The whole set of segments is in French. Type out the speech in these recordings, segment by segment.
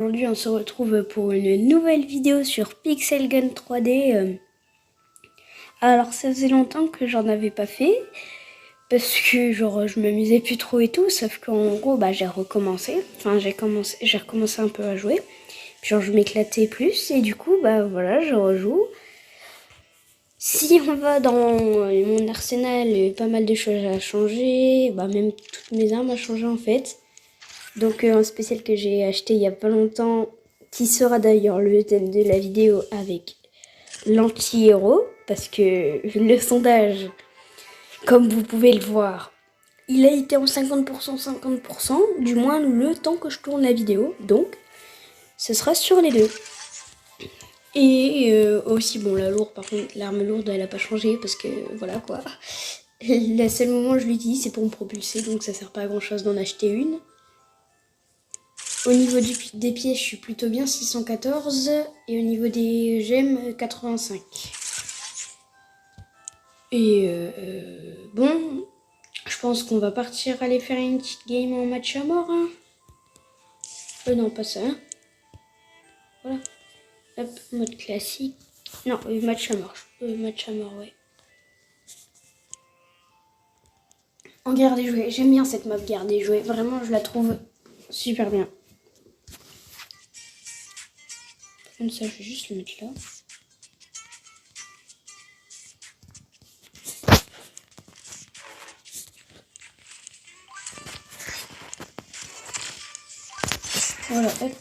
Aujourd'hui, on se retrouve pour une nouvelle vidéo sur Pixel Gun 3D. Alors, ça faisait longtemps que j'en avais pas fait parce que je m'amusais plus trop et tout. Sauf qu'en gros, j'ai recommencé. Enfin, j'ai recommencé un peu à jouer. Puis je m'éclatais plus et du coup, voilà, je rejoue. Si on va dans mon arsenal, pas mal de choses à changer. Même toutes mes armes à changer en fait. Donc un spécial que j'ai acheté il y a pas longtemps, qui sera d'ailleurs le thème de la vidéo avec l'anti-héros, parce que le sondage, comme vous pouvez le voir, il a été en 50%, du moins le temps que je tourne la vidéo, donc ce sera sur les deux. Et aussi, la lourde, par contre, l'arme lourde, elle a pas changé, parce que voilà quoi. Le seul moment où je l'utilise, c'est pour me propulser, donc ça sert pas à grand chose d'en acheter une. Au niveau des pieds, je suis plutôt bien 614 et au niveau des gemmes, 85. Et bon, je pense qu'on va partir aller faire une petite game en match à mort. Hein. Non, pas ça. Voilà. Hop, mode classique. Non, match à mort. Match à mort, ouais. En guerre des jouets. J'aime bien cette map guerre des jouets. Vraiment, je la trouve super bien. Comme ça, je vais juste le mettre là. Voilà, hop.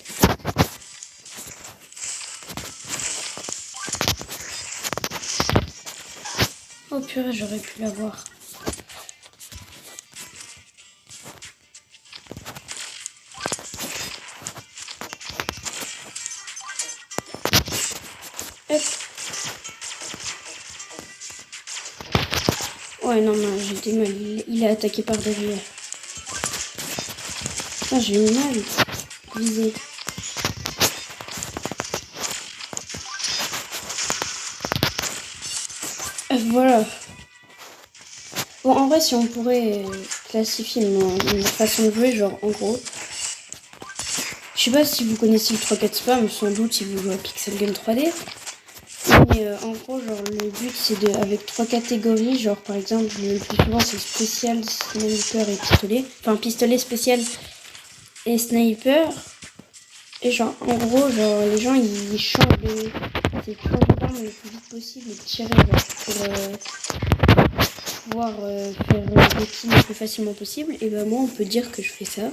Oh purée, j'aurais pu l'avoir. Hop. Ouais, non, j'étais mal. Il a attaqué par derrière. Ah, j'ai eu mal. Visé. Voilà. Bon, en vrai, si on pourrait classifier une façon de jouer, genre, en gros. Je sais pas si vous connaissez le 3-4 spam, sans doute si vous jouez à Pixel Gun 3D. Mais en gros, genre, le but, c'est avec 3 catégories. Genre, par exemple, le plus souvent, c'est spécial, sniper et pistolet. Enfin, pistolet spécial et sniper. Et genre, en gros, genre, les gens, ils changent d'arme le plus vite possible et tirer, genre, pour pouvoir faire des kills le plus facilement possible. Et moi, on peut dire que je fais ça.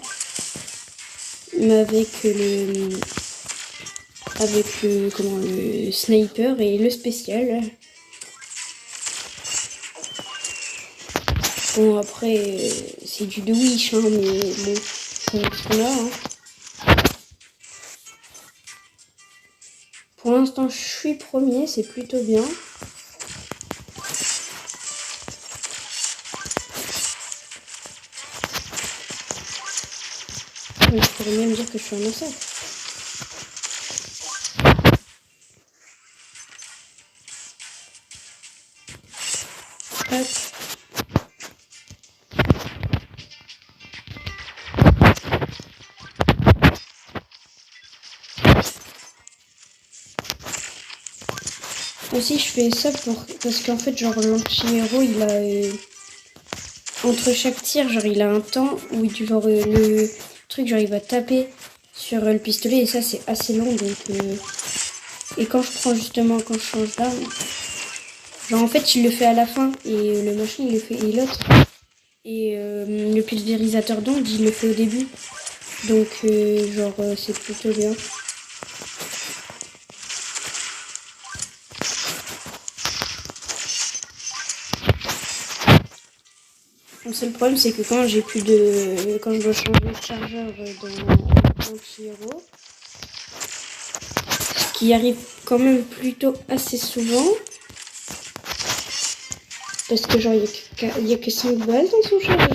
Mais avec le sniper et le spécial. Bon, après, c'est du Wish, hein, mais bon, c'est ce qu'on a. Hein. Pour l'instant, je suis premier, c'est plutôt bien. Mais je pourrais même dire que je suis un massacre. Hop. Aussi, je fais ça parce qu'en fait, genre, l'anti-héros, il a... entre chaque tir, genre, il a un temps où le truc, genre, il va taper sur le pistolet. Et ça, c'est assez long, donc... Et quand je change d'arme... Genre, en fait, il le fait à la fin. Et le machin, il le fait... Et l'autre... Et le pulvérisateur d'ondes, il le fait au début. Donc, c'est plutôt bien. Le seul problème, c'est que quand je dois changer de chargeur dans l'anti-héros, ce qui arrive quand même plutôt assez souvent, parce que genre, il y a que 5 balles dans son chargeur,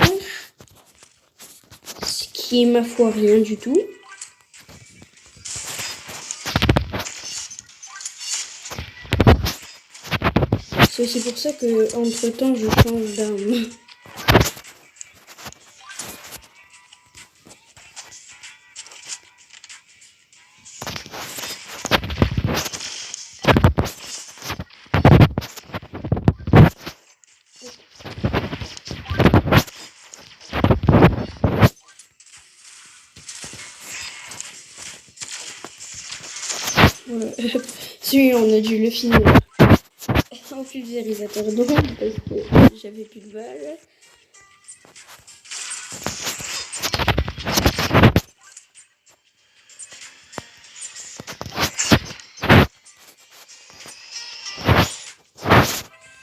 ce qui est ma foi rien du tout. C'est aussi pour ça que entre temps, je change d'arme. Ouais. Si, on a dû le finir en pulvérisateur d'eau parce que j'avais plus de balles.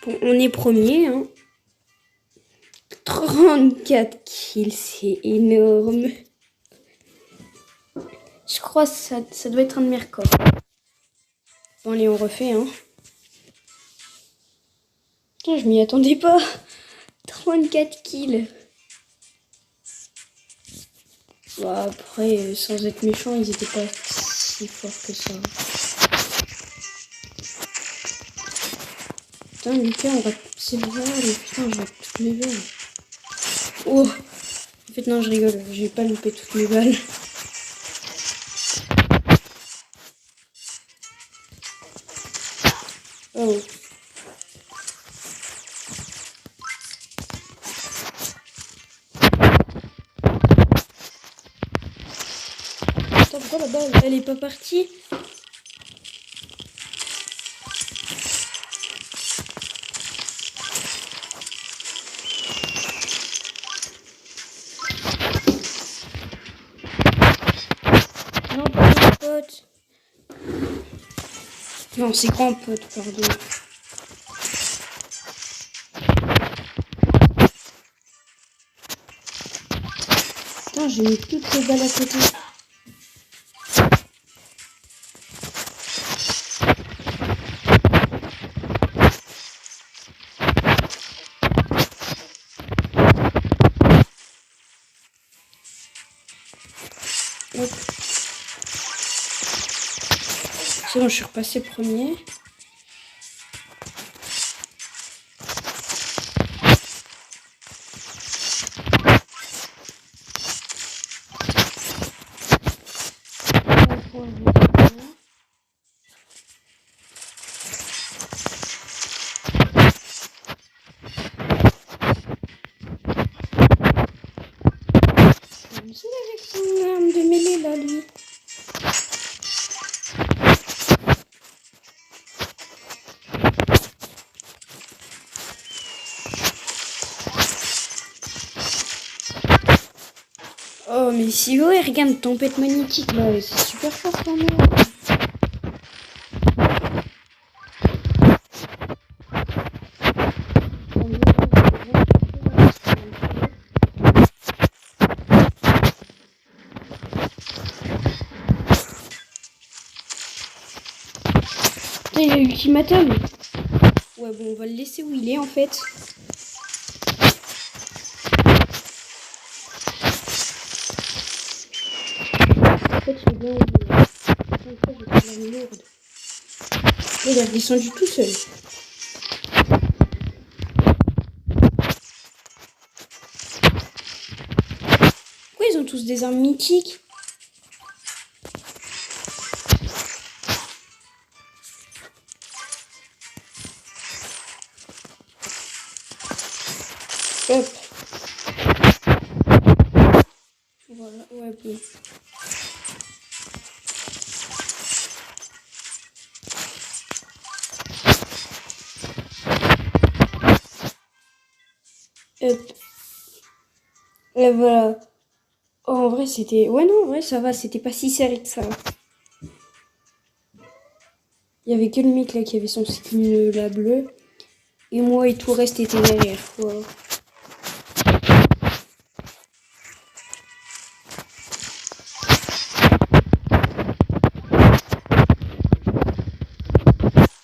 Bon, on est premier, hein. 34 kills, c'est énorme. Je crois que ça doit être un de mes records. Bon, allez, on refait, hein. Putain, je m'y attendais pas. 34 kills. Bah, après, sans être méchant, ils étaient pas si forts que ça. Putain, Lucas, on rate ses balles. Putain, je rate toutes mes balles. Oh! En fait, non, je rigole. J'ai pas loupé toutes mes balles. Oh. Attends, pourquoi la balle, elle est pas partie? Non, pas grand pote. Non, c'est grand pote, pardon. Putain, j'ai mis toutes les balles à côté. Hop. C'est bon, je suis repassé premier. Il me saoule avec son arme de mêlée là, lui. Oh, mais si ouais, regarde, tempête magnétique là, c'est super fort quand même. Putain, il a l'ultimatum. Ouais, bon, on va le laisser où il est en fait. En fait, il est bien où il est. J'ai fait la lourde. Il est redescendu tout seul. Pourquoi ils ont tous des armes mythiques? Hop. Voilà, ouais, bon. Hop. Et voilà. Oh, en vrai, c'était... Ouais, non, en vrai, ça va. C'était pas si serré que ça. Il y avait que le mec là qui avait son skin la bleue. Et moi et tout le reste était derrière, quoi.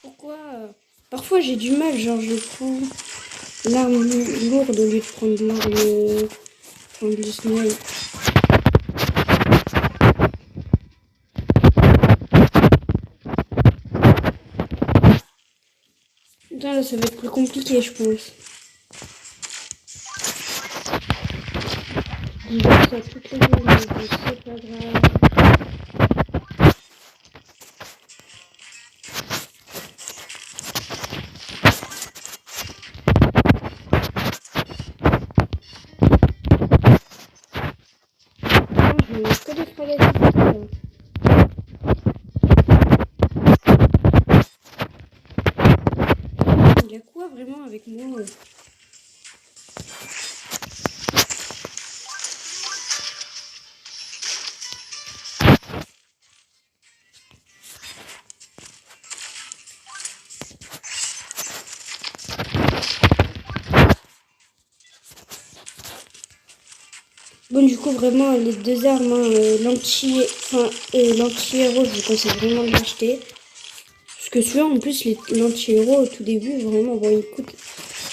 Pourquoi parfois j'ai du mal, genre je prends l'arme lourde au lieu de prendre l'arme... Prendre le snipe. Putain, là ça va être plus compliqué, je pense. Dis ça toutes les minutes, c'est pas grave. Non, je mets que des fragalités. Bon, du coup, vraiment, les deux armes, hein, l'anti-héros, je vous conseille vraiment de l'acheter. Parce que celui-là, en plus, l'anti-héros, au tout début, vraiment, bon,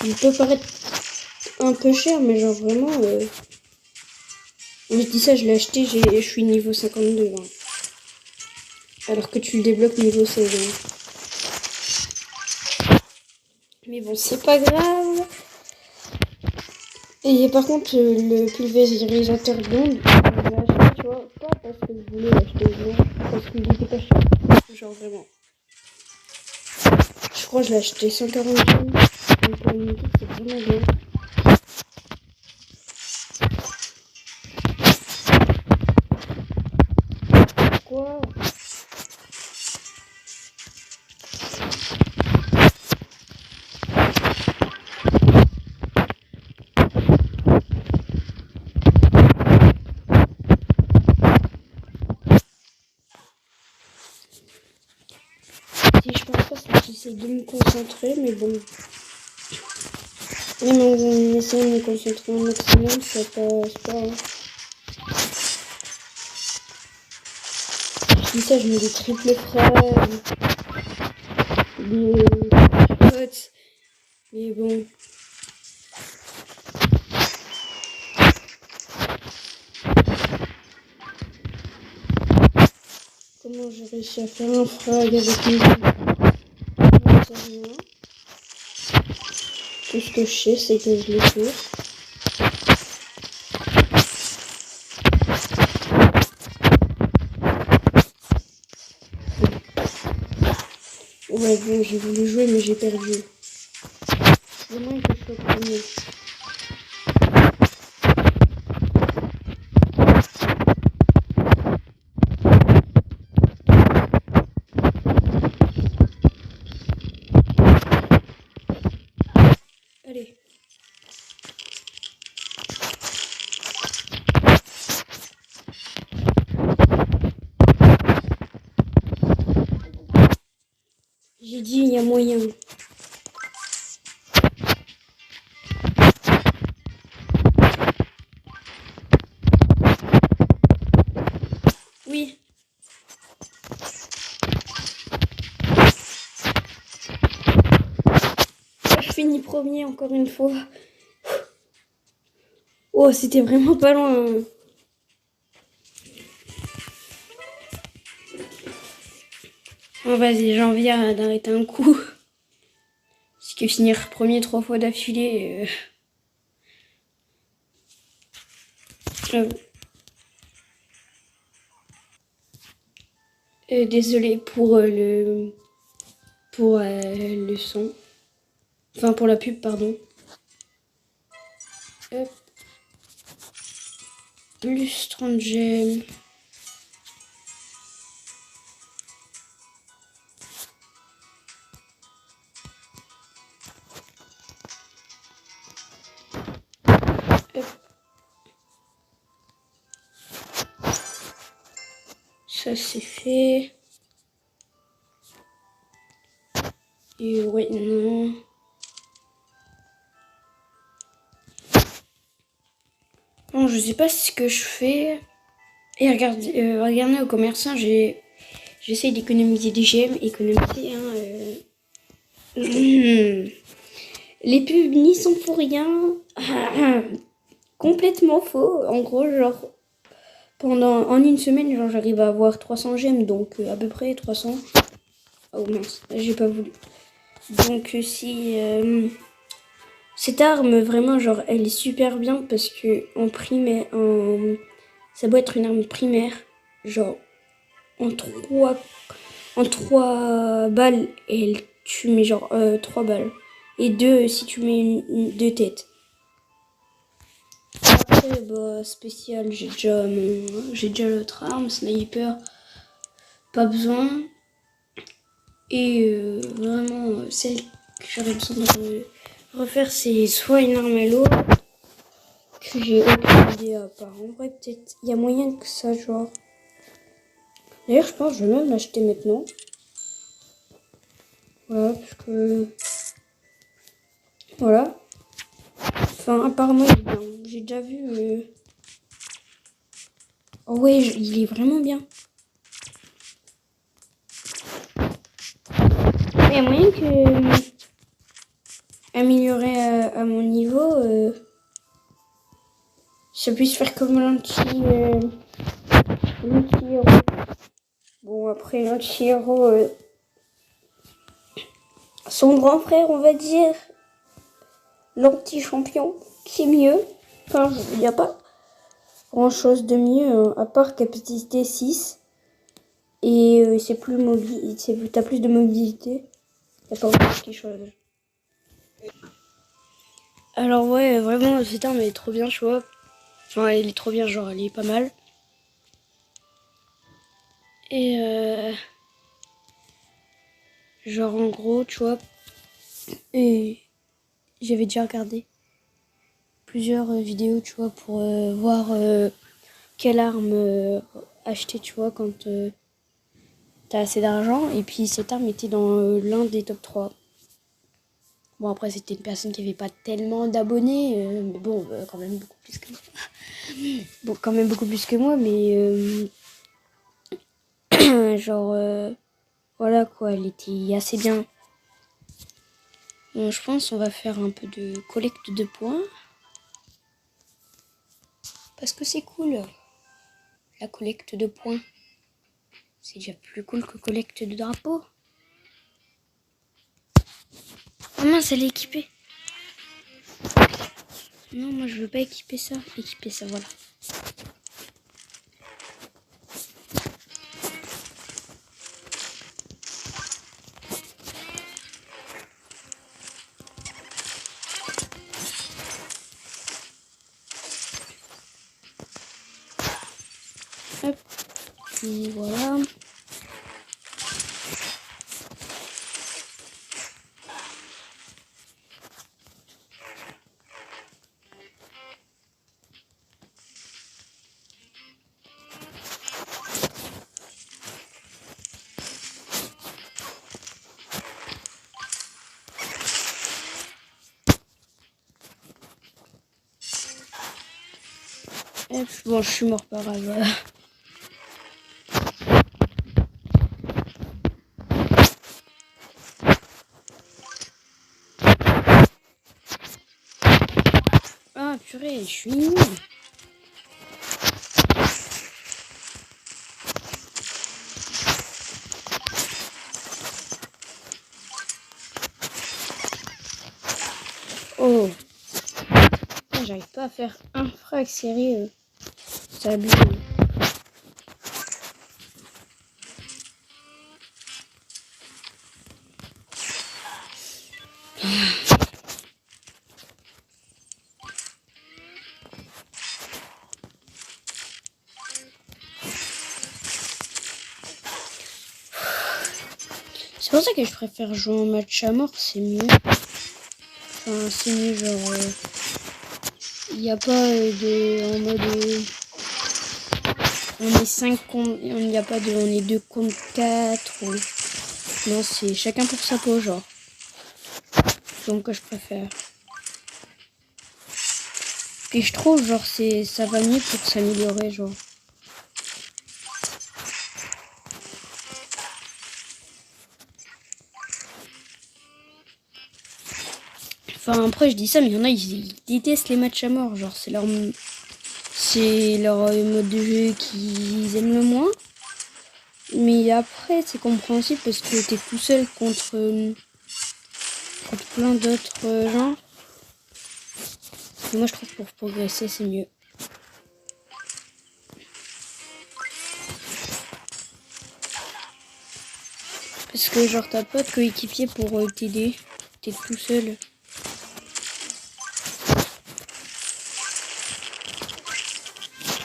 il peut paraître un peu cher, mais genre, vraiment, je dis ça, je l'ai acheté, je suis niveau 52, hein. Alors que tu le débloques niveau 16, hein. Mais bon, c'est pas grave. Et par contre, le pulvérisateur blonde, je l'ai acheté, tu vois, pas parce que je voulais l'acheter, non, parce qu'il était pas cher. Genre vraiment. Je crois que je l'ai acheté 140 yens. Donc pour une musique, c'est vraiment bien. Quoi? Si je pense pas, c'est que j'essaie de me concentrer, mais bon. Même en essayant de me concentrer au maximum, ça passe pas. Hein. Je dis ça, je mets des triples frappes, des shots, mais bon. Comment j'ai réussi à faire un frag avec une rien. Tout ce que je sais, c'est que je l'ai fait. Ouais, bon, j'ai voulu jouer, mais j'ai perdu. C'est moins que je sois premier. Allez. J'ai dit, il y a moyen. Oui. Je finis premier encore une fois. Oh, c'était vraiment pas loin. Oh, vas-y, j'en viens d'arrêter un coup. Parce que finir premier 3 fois d'affilée... désolé pour le son. Enfin, pour la pub, pardon. Hop. Plus 30 gemmes. Hop. Ça, c'est fait. Et ouais, non. Bon, je sais pas ce que je fais. Et regardez au commerçant, j'essaie d'économiser des gemmes. Économiser, hein. Les pubs n'y sont pour rien. Complètement faux. En gros, genre, en une semaine, genre, j'arrive à avoir 300 gemmes. Donc, à peu près 300. Oh mince, j'ai pas voulu. Donc, si... cette arme, vraiment, genre, elle est super bien parce que en primaire, ça doit être une arme primaire, genre, en 3 balles, et tu mets genre 3 balles. Et 2 si tu mets 2 têtes. Après, bah, spécial, j'ai déjà l'autre arme, sniper, pas besoin. Et vraiment, celle que j'aurais besoin de refaire, c'est soit une arme à l'eau, que j'ai aucune idée à part. En vrai, peut-être, il y a moyen que ça, genre. D'ailleurs, je pense que je vais même l'acheter maintenant. Voilà, parce que... Voilà. Enfin, apparemment, il est bien. J'ai déjà vu... Oh ouais, il est vraiment bien. Il y a moyen que améliorer à mon niveau, ça puisse faire comme l'anti-héros. Bon, après l'anti-héros, son grand frère, on va dire, l'anti-champion, qui est mieux. Enfin, il n'y a pas grand-chose de mieux, à part capacité 6. Et c'est plus mobile, t'as plus de mobilité. Y a pas grand-chose qui change. Alors ouais, vraiment, cette arme elle est trop bien, tu vois. Enfin, elle est trop bien, genre, elle est pas mal. Et genre, en gros, tu vois, et j'avais déjà regardé plusieurs vidéos, tu vois, pour voir quelle arme acheter, tu vois, quand t'as assez d'argent. Et puis, cette arme était dans l'un des top 3. Bon, après, c'était une personne qui avait pas tellement d'abonnés, mais bon, quand même beaucoup plus que moi. Bon, quand même beaucoup plus que moi, mais genre, voilà quoi, elle était assez bien. Bon, je pense on va faire un peu de collecte de points. Parce que c'est cool, la collecte de points. C'est déjà plus cool que collecte de drapeaux. Oh mince, elle est équipée. Non, moi je veux pas équiper ça. Équiper ça, voilà. Hop, puis voilà. Hop, bon, je suis mort par grave. Ah purée, je suis nulle. Oh, j'arrive pas à faire un frag sérieux. Ça abuse. C'est pour ça que je préfère jouer en match à mort, c'est mieux. Enfin, c'est mieux, genre... Il n'y a pas de... En mode... on est 5 contre... Il n'y a pas de... On est 2 contre 4 ou... Non, c'est chacun pour sa peau, genre. Donc, je préfère. Puis je trouve, genre, ça va mieux pour s'améliorer, genre. Enfin, après, je dis ça, mais il y en a, ils détestent les matchs à mort. Genre, c'est leur mode de jeu qu'ils aiment le moins. Mais après, c'est compréhensible parce que t'es tout seul contre plein d'autres gens. Et moi, je trouve que pour progresser, c'est mieux. Parce que, genre, t'as pas de coéquipier pour t'aider. T'es tout seul.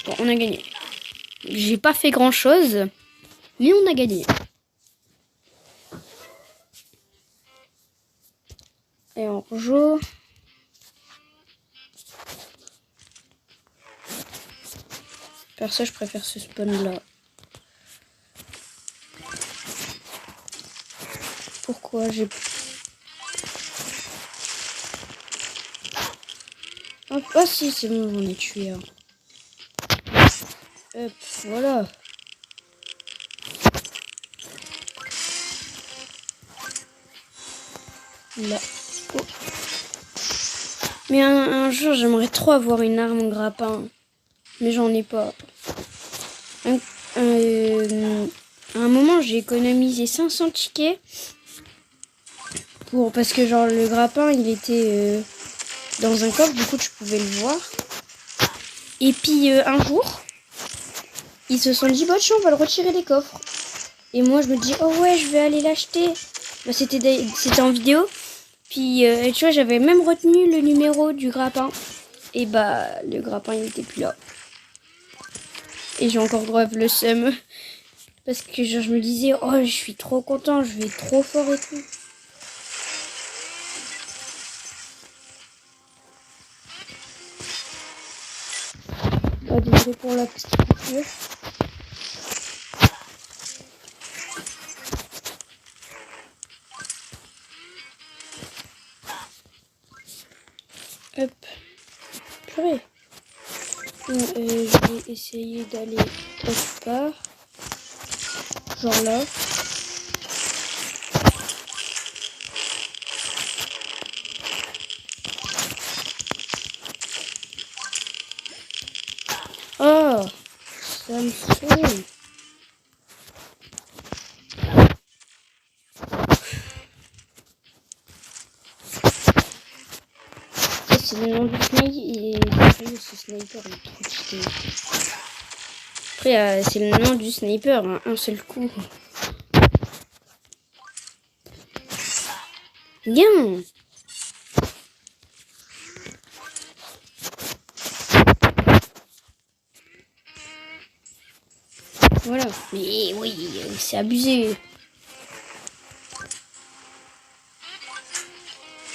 Bon, on a gagné. J'ai pas fait grand chose, mais on a gagné. Et on rejoue. Perso, je préfère ce spawn là. Pourquoi j'ai... Oh, ah si, c'est bon, on est tué. Hein. Hop, Voilà. Là. Oh. Mais un jour, j'aimerais trop avoir une arme grappin. Mais j'en ai pas. À un moment, j'ai économisé 500 tickets. Parce que genre le grappin, il était dans un coffre. Du coup, tu pouvais le voir. Et puis un jour, ils se sont dit, bah tiens, on va le retirer des coffres. Et moi, je me dis, oh ouais, je vais aller l'acheter. Bah, c'était en vidéo. Puis, tu vois, j'avais même retenu le numéro du grappin. Et bah, le grappin, il était plus là. Et j'ai encore grave le seum. Parce que genre, je me disais, oh, je suis trop content, je vais trop fort et tout. Ah, désolé pour la petite coupure. Hop. Purée. Bon, je vais essayer d'aller autre part. Genre là. Oh, ça me saoule. C'est le nom du sniper. Ce sniper, il est trop cheaté. Après, c'est le nom du sniper, hein, un seul coup. Bien. Voilà. Mais oui, c'est abusé.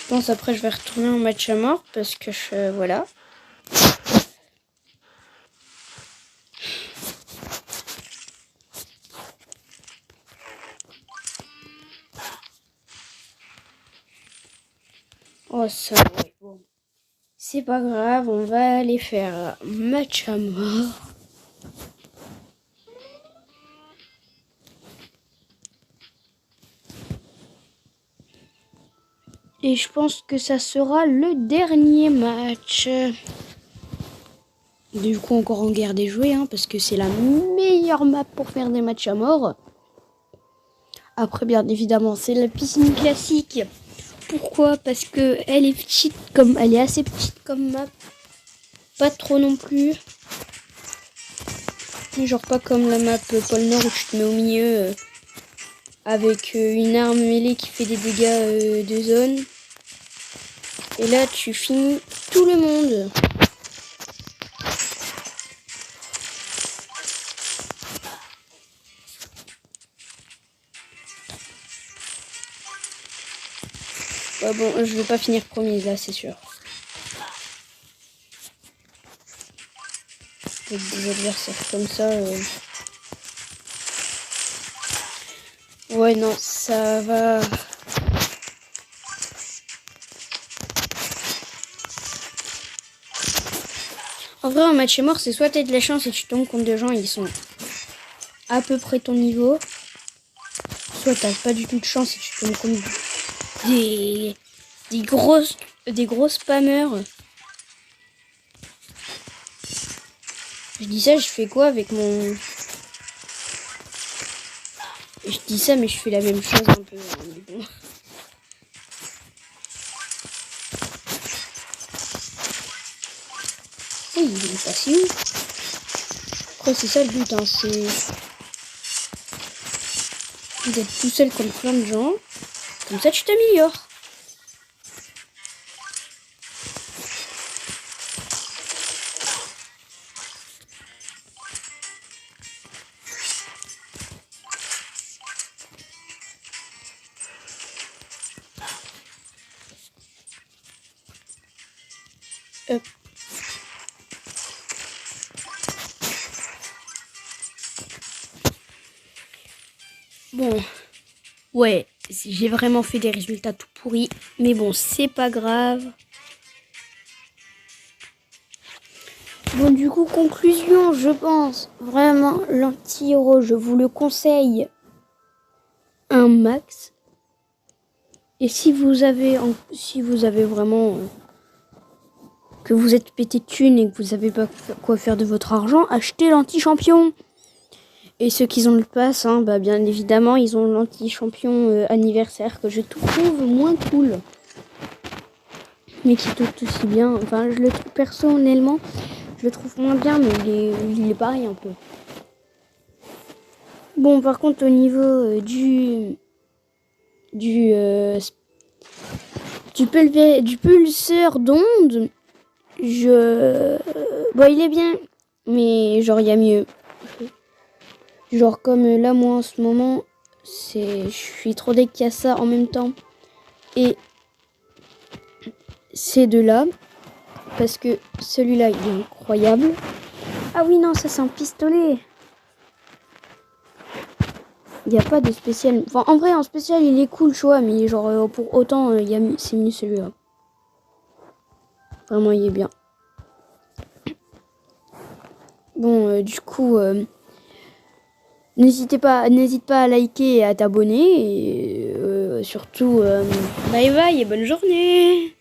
Je pense après je vais retourner en match à mort parce que voilà. Oh ça, ouais, bon. C'est pas grave, on va aller faire match à mort. Et je pense que ça sera le dernier match. Du coup, encore en guerre des jouets, hein, parce que c'est la meilleure map pour faire des matchs à mort. Après, bien évidemment, c'est la piscine classique. Pourquoi? Parce que elle est petite, comme elle est assez petite comme map. Pas trop non plus. Genre pas comme la map pôle Nord où tu te mets au milieu avec une arme mêlée qui fait des dégâts de zone. Et là, tu finis tout le monde. Ah bon, je vais pas finir premier là, c'est sûr. Avec des adversaires comme ça. Ouais, non, ça va. En vrai, un match est mort, c'est soit t'as de la chance et tu tombes contre des gens, ils sont à peu près ton niveau. Soit t'as pas du tout de chance et tu tombes contre des gros spammers. Je dis ça, je fais quoi avec mon... Je dis ça, mais je fais la même chose un peu. Mais bon. Oui, il est passé où? Après, c'est ça le but, hein, c'est d'être tout seul contre plein de gens. Comme ça, tu t'améliores. Hop. Bon, ouais, j'ai vraiment fait des résultats tout pourris, mais bon, c'est pas grave. Bon, du coup, conclusion, je pense vraiment l'anti-héros, je vous le conseille un max. Et si vous avez vraiment que vous êtes pété de thunes et que vous savez pas quoi faire de votre argent, achetez l'anti-champion. Et ceux qui ont le pass, hein, bah bien évidemment, ils ont l'anti-champion anniversaire que je trouve moins cool. Mais qui est tout aussi bien. Enfin, je le trouve personnellement, je le trouve moins bien, mais il est pareil un peu. Bon, par contre, au niveau du pulseur d'onde, bon, il est bien, mais genre il y a mieux. Genre comme là, moi en ce moment, je suis trop dès qu'il y a ça en même temps et ces deux-là, parce que celui-là il est incroyable. Ah oui, non, ça c'est un pistolet. Il n'y a pas de spécial. Enfin, en vrai, en spécial, il est cool, tu vois, mais genre pour autant, c'est mieux celui-là. Vraiment, il est bien. Bon, du coup, n'hésite pas à liker et à t'abonner. Et surtout, bye bye et bonne journée.